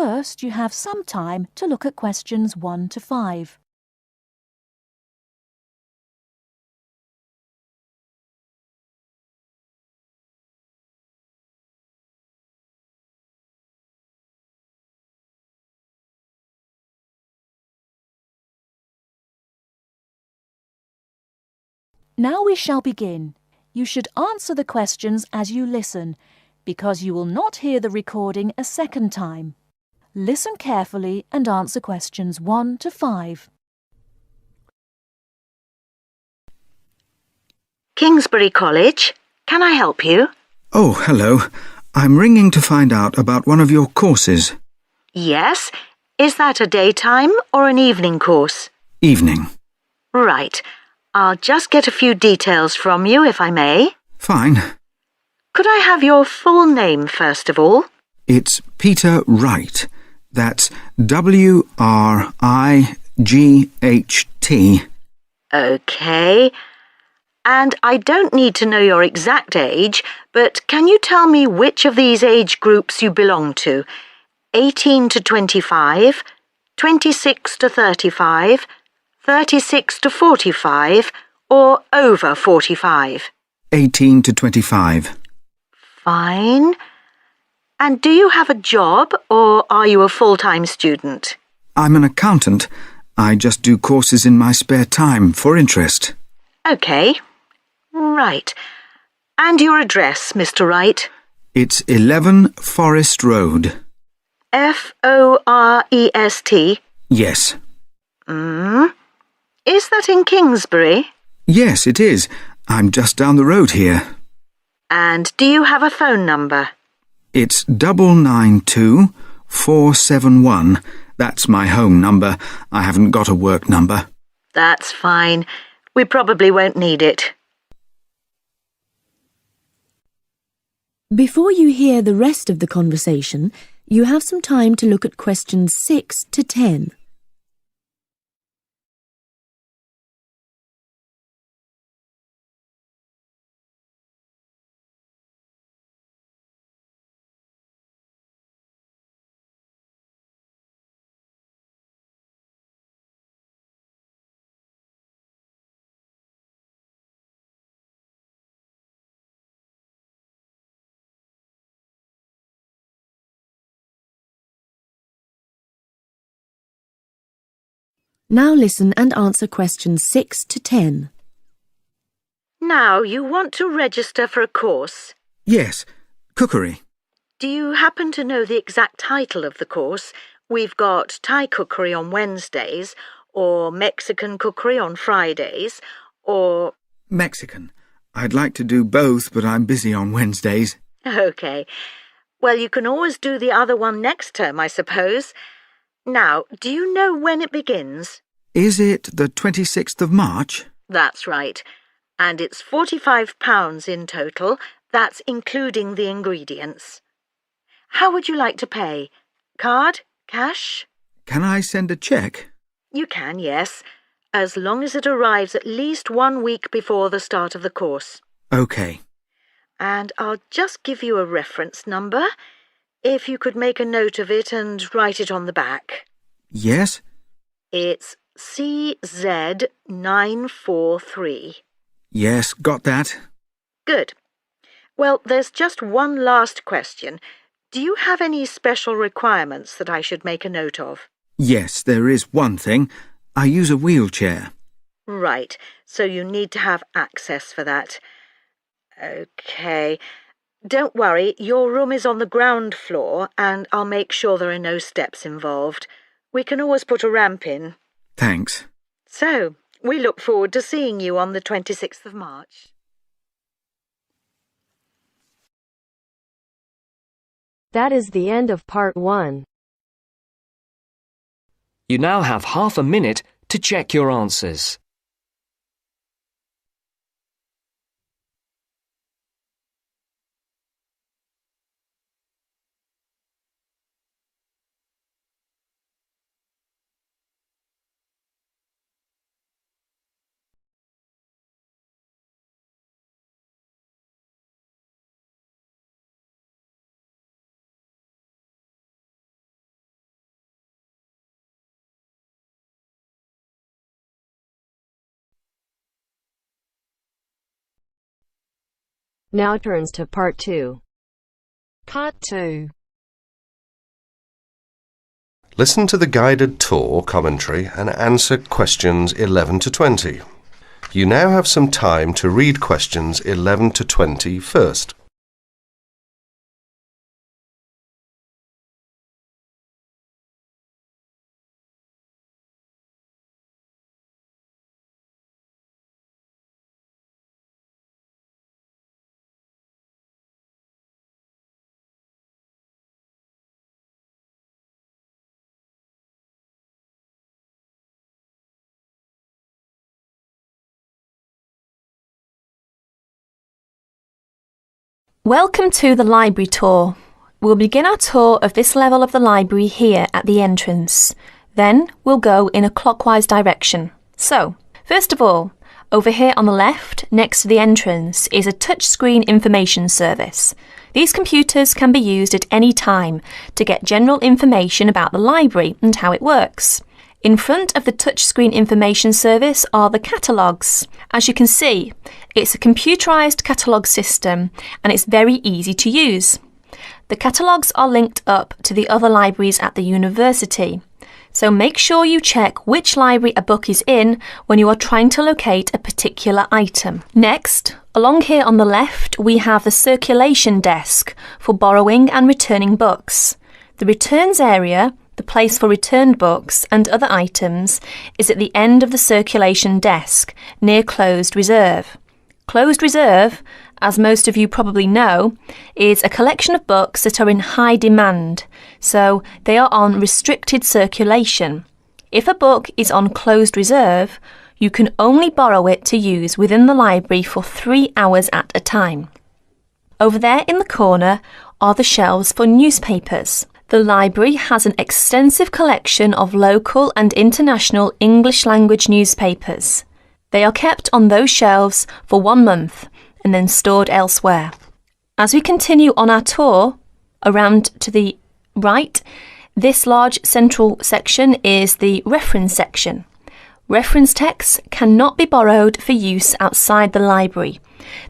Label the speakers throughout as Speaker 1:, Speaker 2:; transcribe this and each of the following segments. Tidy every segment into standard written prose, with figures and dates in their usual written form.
Speaker 1: first you have some time to look at questions 1 to 5. Now we shall begin. You should answer the questions as you listen, because you will not hear the recording a second time. Listen carefully and answer questions 1 to 5.
Speaker 2: Kingsbury College, can I help you?
Speaker 3: Oh, hello. I'm ringing to find out about one of your courses.
Speaker 2: Yes. Is that a daytime or an evening course?
Speaker 3: Evening.
Speaker 2: Right. I'll just get a few details from you, if I may.
Speaker 3: Fine.
Speaker 2: Could I have your full name, first of all?
Speaker 3: It's Peter Wright. That's W-R-I-G-H-T.
Speaker 2: OK. And I don't need to know your exact age, but can you tell me which of these age groups you belong to? 18 to 25, 26 to 35, 36 to 45, or over 45?
Speaker 3: 18 to 25.
Speaker 2: Fine. And do you have a job, or are you a full-time student?
Speaker 3: I'm an accountant. I just do courses in my spare time for interest.
Speaker 2: OK. Right. And your address, Mr. Wright?
Speaker 3: It's 11 Forest Road.
Speaker 2: Forest?
Speaker 3: Yes.
Speaker 2: Is that in Kingsbury?
Speaker 3: Yes, it is. I'm just down the road here.
Speaker 2: And do you have a phone number?
Speaker 3: It's 992471. That's my home number. I haven't got a work number.
Speaker 2: That's fine. We probably won't need it.
Speaker 1: Before you hear the rest of the conversation, you have some time to look at questions 6 to 10. Now listen and answer questions 6 to 10.
Speaker 2: Now, you want to register for a course.
Speaker 3: Yes, cookery.
Speaker 2: Do you happen to know the exact title of the course? We've got Thai cookery on Wednesdays, or Mexican cookery on Fridays, or...
Speaker 3: Mexican. I'd like to do both, but I'm busy on Wednesdays.
Speaker 2: OK. Well, you can always do the other one next term, I suppose. Now, do you know when it begins?
Speaker 3: Is it the 26th of March?
Speaker 2: That's right. And it's £45 in total. That's including the ingredients. How would you like to pay? Card? Cash?
Speaker 3: Can I send a cheque?
Speaker 2: You can, yes, as long as it arrives at least 1 week before the start of the course.
Speaker 3: OK.
Speaker 2: And I'll just give you a reference number, if you could make a note of it and write it on the back.
Speaker 3: Yes?
Speaker 2: It's CZ943.
Speaker 3: Yes, got that.
Speaker 2: Good. Well, there's just one last question. Do you have any special requirements that I should make a note of?
Speaker 3: Yes, there is one thing. I use a wheelchair.
Speaker 2: Right, so you need to have access for that. OK. Don't worry, your room is on the ground floor and I'll make sure there are no steps involved. We can always put a ramp in.
Speaker 3: Thanks.
Speaker 2: So, we look forward to seeing you on the 26th of March.
Speaker 4: That is the end of part 1.
Speaker 5: You now have half a minute to check your answers.
Speaker 4: Now turns to Part 2.
Speaker 6: Part 2.
Speaker 7: Listen to the guided tour commentary and answer questions 11 to 20. You now have some time to read questions 11 to 20 first.
Speaker 8: Welcome to the library tour. We'll begin our tour of this level of the library here at the entrance. Then we'll go in a clockwise direction. So, first of all, over here on the left, next to the entrance, is a touchscreen information service. These computers can be used at any time to get general information about the library and how it works. In front of the touchscreen information service are the catalogues. As you can see, it's a computerised catalogue system and it's very easy to use. The catalogues are linked up to the other libraries at the university, so make sure you check which library a book is in when you are trying to locate a particular item. Next, along here on the left, we have the circulation desk for borrowing and returning books. The returns area, the place for returned books and other items, is at the end of the circulation desk, near closed reserve. Closed reserve, as most of you probably know, is a collection of books that are in high demand, so they are on restricted circulation. If a book is on closed reserve, you can only borrow it to use within the library for 3 hours at a time. Over there in the corner are the shelves for newspapers. The library has an extensive collection of local and international English language newspapers. They are kept on those shelves for 1 month and then stored elsewhere. As we continue on our tour, around to the right, this large central section is the reference section. Reference texts cannot be borrowed for use outside the library.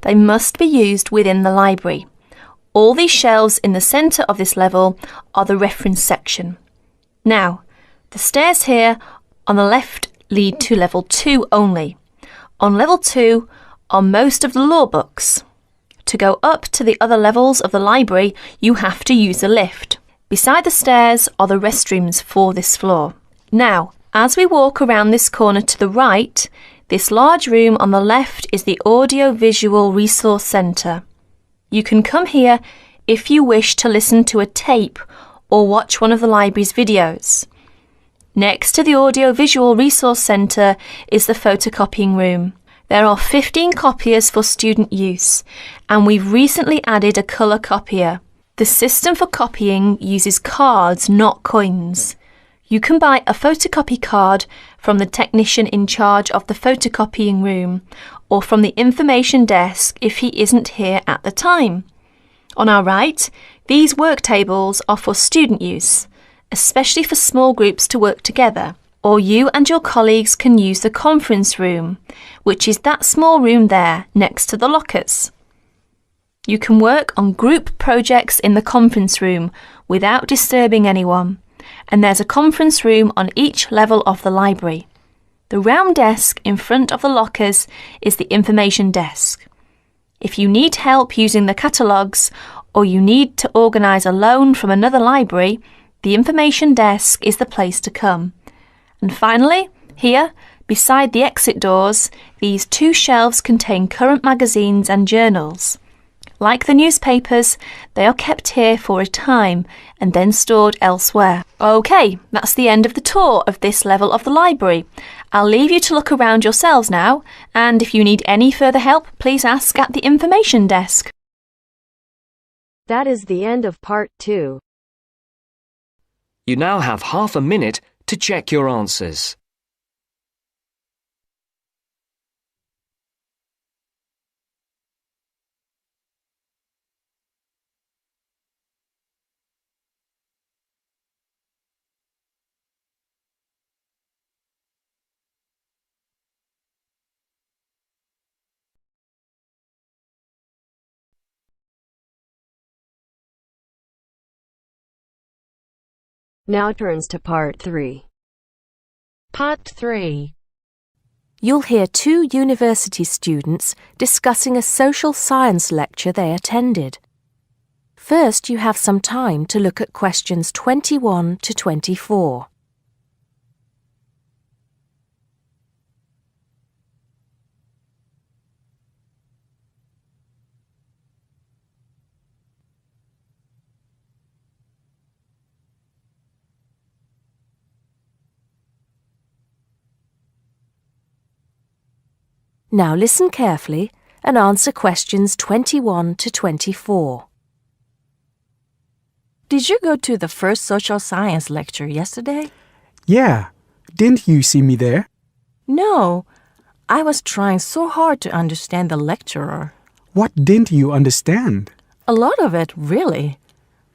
Speaker 8: They must be used within the library. All these shelves in the centre of this level are the reference section. Now, the stairs here on the left lead to level 2 only. On level 2 are most of the law books. To go up to the other levels of the library, you have to use a lift. Beside the stairs are the restrooms for this floor. Now, as we walk around this corner to the right, this large room on the left is the Audio-Visual Resource Centre. You can come here if you wish to listen to a tape or watch one of the library's videos. Next to the Audio-Visual Resource Centre is the photocopying room. There are 15 copiers for student use, and we've recently added a colour copier. The system for copying uses cards, not coins. You can buy a photocopy card from the technician in charge of the photocopying room or from the information desk if he isn't here at the time. On our right, these work tables are for student use, especially for small groups to work together, or you and your colleagues can use the conference room, which is that small room there next to the lockers. You can work on group projects in the conference room without disturbing anyone, and there's a conference room on each level of the library. The round desk in front of the lockers is the information desk. If you need help using the catalogues or you need to organise a loan from another library, the information desk is the place to come. And finally, here, beside the exit doors, these 2 shelves contain current magazines and journals. Like the newspapers, they are kept here for a time and then stored elsewhere. OK, that's the end of the tour of this level of the library. I'll leave you to look around yourselves now, and if you need any further help, please ask at the information desk.
Speaker 4: That is the end of Part 2.
Speaker 5: You now have half a minute to check your answers.
Speaker 4: Now turns to part 3.
Speaker 6: Part 3.
Speaker 1: You'll hear two university students discussing a social science lecture they attended. First, you have some time to look at questions 21 to 24. Now listen carefully and answer questions 21 to 24. Did you go to the first social science lecture yesterday?
Speaker 9: Yeah. Didn't you see me there?
Speaker 1: No. I was trying so hard to understand the lecturer.
Speaker 9: What didn't you understand?
Speaker 1: A lot of it, really.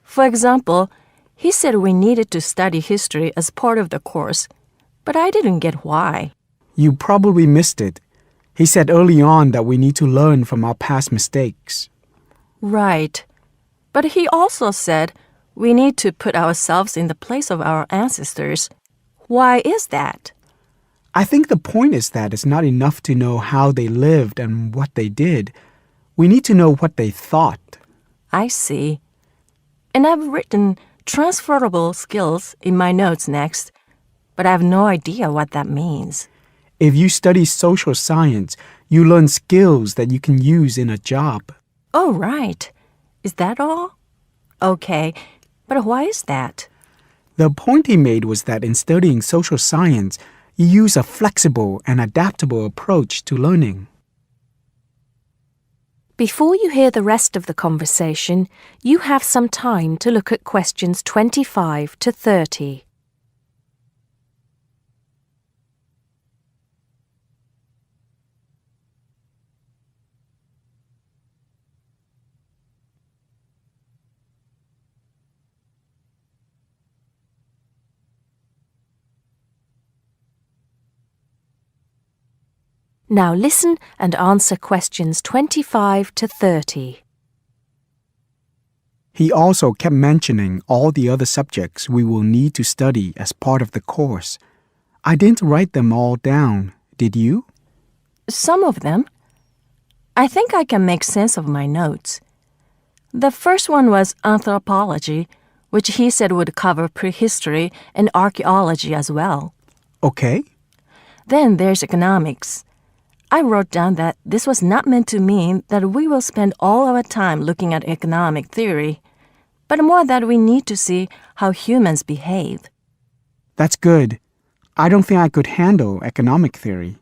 Speaker 1: For example, he said we needed to study history as part of the course, but I didn't get why.
Speaker 9: You probably missed it. He said early on that we need to learn from our past mistakes.
Speaker 1: Right. But he also said we need to put ourselves in the place of our ancestors. Why is that?
Speaker 9: I think the point is that it's not enough to know how they lived and what they did. We need to know what they thought.
Speaker 1: I see. And I've written transferable skills in my notes next, but I have no idea what that means.
Speaker 9: If you study social science, you learn skills that you can use in a job.
Speaker 1: Oh, right. Is that all? Okay, but why is that?
Speaker 9: The point he made was that in studying social science, you use a flexible and adaptable approach to learning.
Speaker 1: Before you hear the rest of the conversation, you have some time to look at questions 25 to 30. Now listen and answer questions 25 to 30.
Speaker 9: He also kept mentioning all the other subjects we will need to study as part of the course. I didn't write them all down, did you?
Speaker 1: Some of them. I think I can make sense of my notes. The first one was anthropology, which he said would cover prehistory and archaeology as well.
Speaker 9: Okay.
Speaker 1: Then there's economics. I wrote down that this was not meant to mean that we will spend all our time looking at economic theory, but more that we need to see how humans behave.
Speaker 9: That's good. I don't think I could handle economic theory.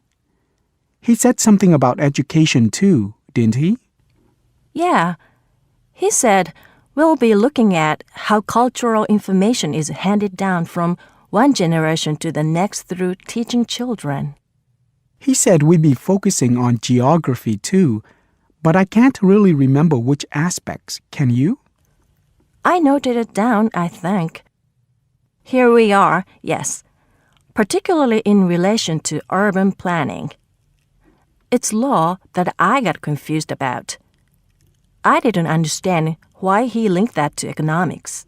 Speaker 9: He said something about education too, didn't he?
Speaker 1: Yeah. He said we'll be looking at how cultural information is handed down from one generation to the next through teaching children.
Speaker 9: He said we'd be focusing on geography too, but I can't really remember which aspects. Can you?
Speaker 1: I noted it down, I think. Here we are, yes, particularly in relation to urban planning. It's law that I got confused about. I didn't understand why he linked that to economics.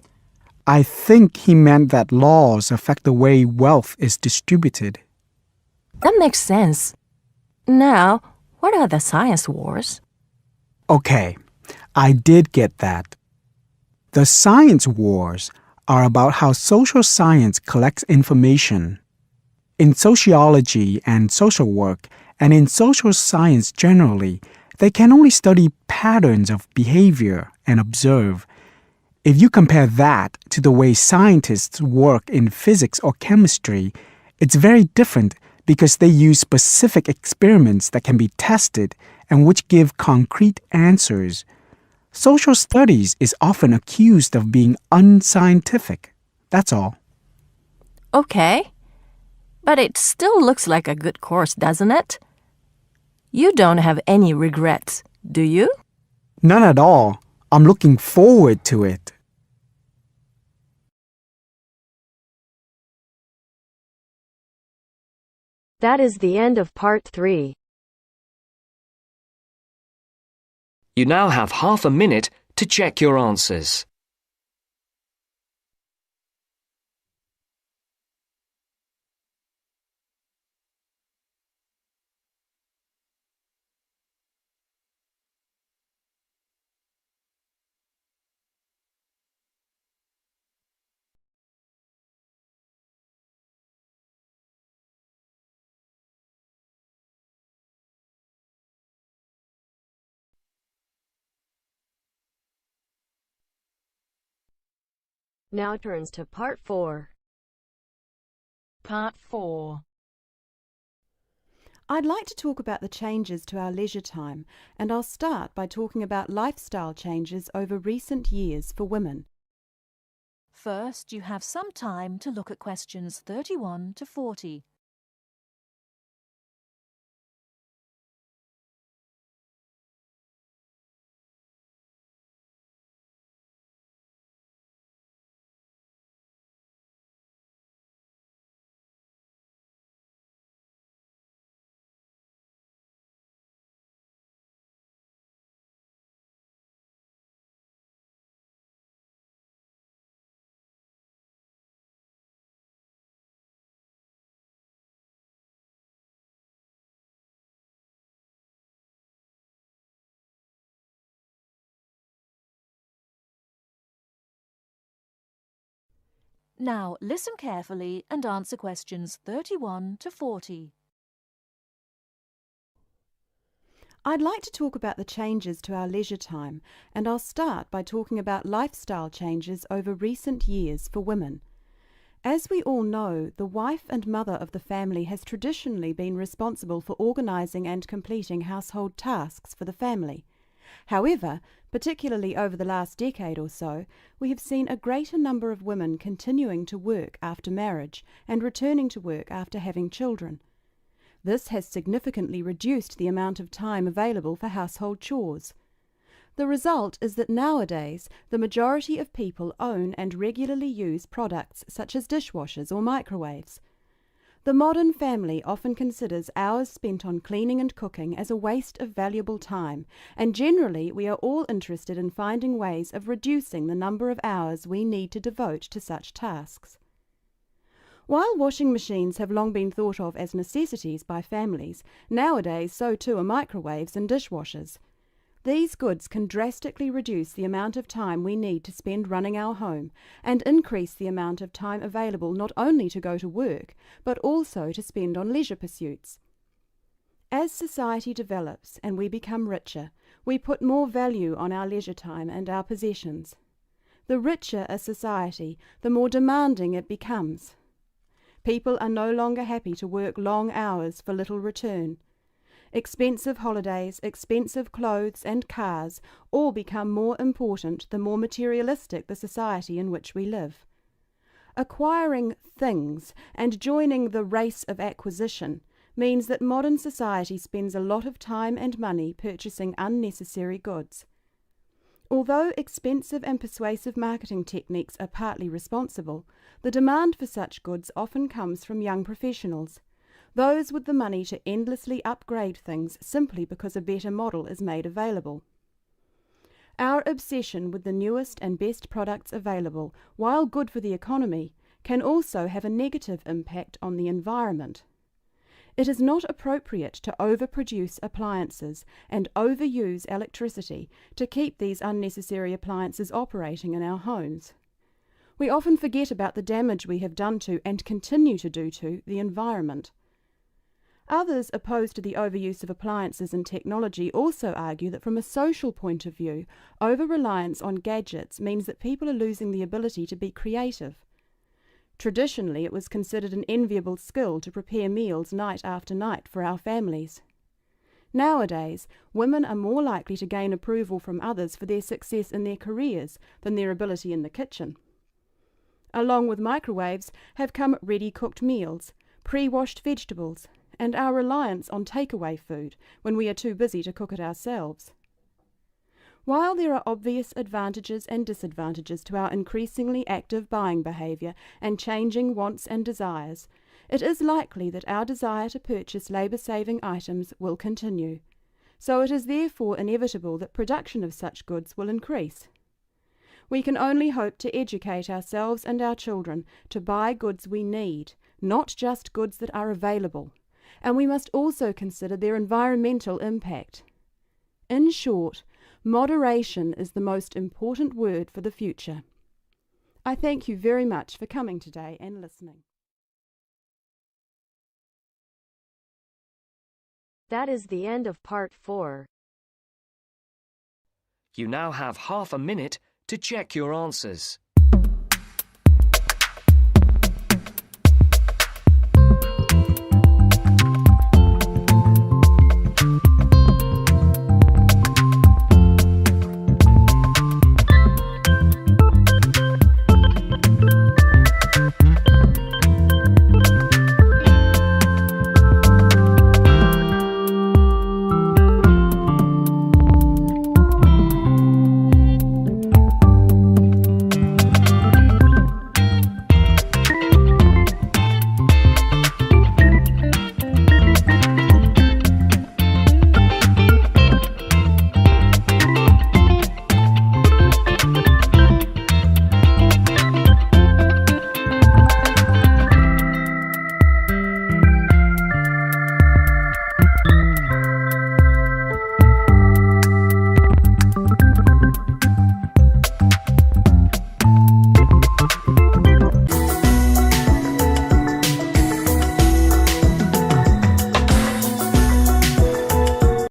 Speaker 9: I think he meant that laws affect the way wealth is distributed.
Speaker 1: That makes sense. Now, what are the science wars?
Speaker 9: Okay, I did get that. The science wars are about how social science collects information. In sociology and social work, and in social science generally, they can only study patterns of behavior and observe. If you compare that to the way scientists work in physics or chemistry, it's very different because they use specific experiments that can be tested and which give concrete answers. Social studies is often accused of being unscientific. That's all.
Speaker 1: Okay. But it still looks like a good course, doesn't it? You don't have any regrets, do you?
Speaker 9: None at all. I'm looking forward to it.
Speaker 4: That is the end of part 3.
Speaker 5: You now have half a minute to check your answers.
Speaker 4: Now turns to Part 4.
Speaker 6: Part 4.
Speaker 10: I'd like to talk about the changes to our leisure time, and I'll start by talking about lifestyle changes over recent years for women.
Speaker 1: First, you have some time to look at questions 31 to 40. Now, listen carefully and answer questions 31 to 40.
Speaker 10: I'd like to talk about the changes to our leisure time, and I'll start by talking about lifestyle changes over recent years for women. As we all know, the wife and mother of the family has traditionally been responsible for organising and completing household tasks for the family. However, particularly over the last decade or so, we have seen a greater number of women continuing to work after marriage and returning to work after having children. This has significantly reduced the amount of time available for household chores. The result is that nowadays the majority of people own and regularly use products such as dishwashers or microwaves. The modern family often considers hours spent on cleaning and cooking as a waste of valuable time, and generally we are all interested in finding ways of reducing the number of hours we need to devote to such tasks. While washing machines have long been thought of as necessities by families, nowadays so too are microwaves and dishwashers. These goods can drastically reduce the amount of time we need to spend running our home and increase the amount of time available not only to go to work, but also to spend on leisure pursuits. As society develops and we become richer, we put more value on our leisure time and our possessions. The richer a society, the more demanding it becomes. People are no longer happy to work long hours for little return. Expensive holidays, expensive clothes and cars all become more important the more materialistic the society in which we live. Acquiring things and joining the race of acquisition means that modern society spends a lot of time and money purchasing unnecessary goods. Although expensive and persuasive marketing techniques are partly responsible, the demand for such goods often comes from young professionals, those with the money to endlessly upgrade things simply because a better model is made available. Our obsession with the newest and best products available, while good for the economy, can also have a negative impact on the environment. It is not appropriate to overproduce appliances and overuse electricity to keep these unnecessary appliances operating in our homes. We often forget about the damage we have done to and continue to do to the environment. Others opposed to the overuse of appliances and technology also argue that from a social point of view, over-reliance on gadgets means that people are losing the ability to be creative. Traditionally, it was considered an enviable skill to prepare meals night after night for our families. Nowadays, women are more likely to gain approval from others for their success in their careers than their ability in the kitchen. Along with microwaves have come ready-cooked meals, pre-washed vegetables, and our reliance on takeaway food when we are too busy to cook it ourselves. While there are obvious advantages and disadvantages to our increasingly active buying behaviour and changing wants and desires, it is likely that our desire to purchase labour-saving items will continue. So it is therefore inevitable that production of such goods will increase. We can only hope to educate ourselves and our children to buy goods we need, not just goods that are available, and we must also consider their environmental impact. In short, moderation is the most important word for the future. I thank you very much for coming today and listening.
Speaker 4: That is the end of Part 4.
Speaker 5: You now have half a minute to check your answers.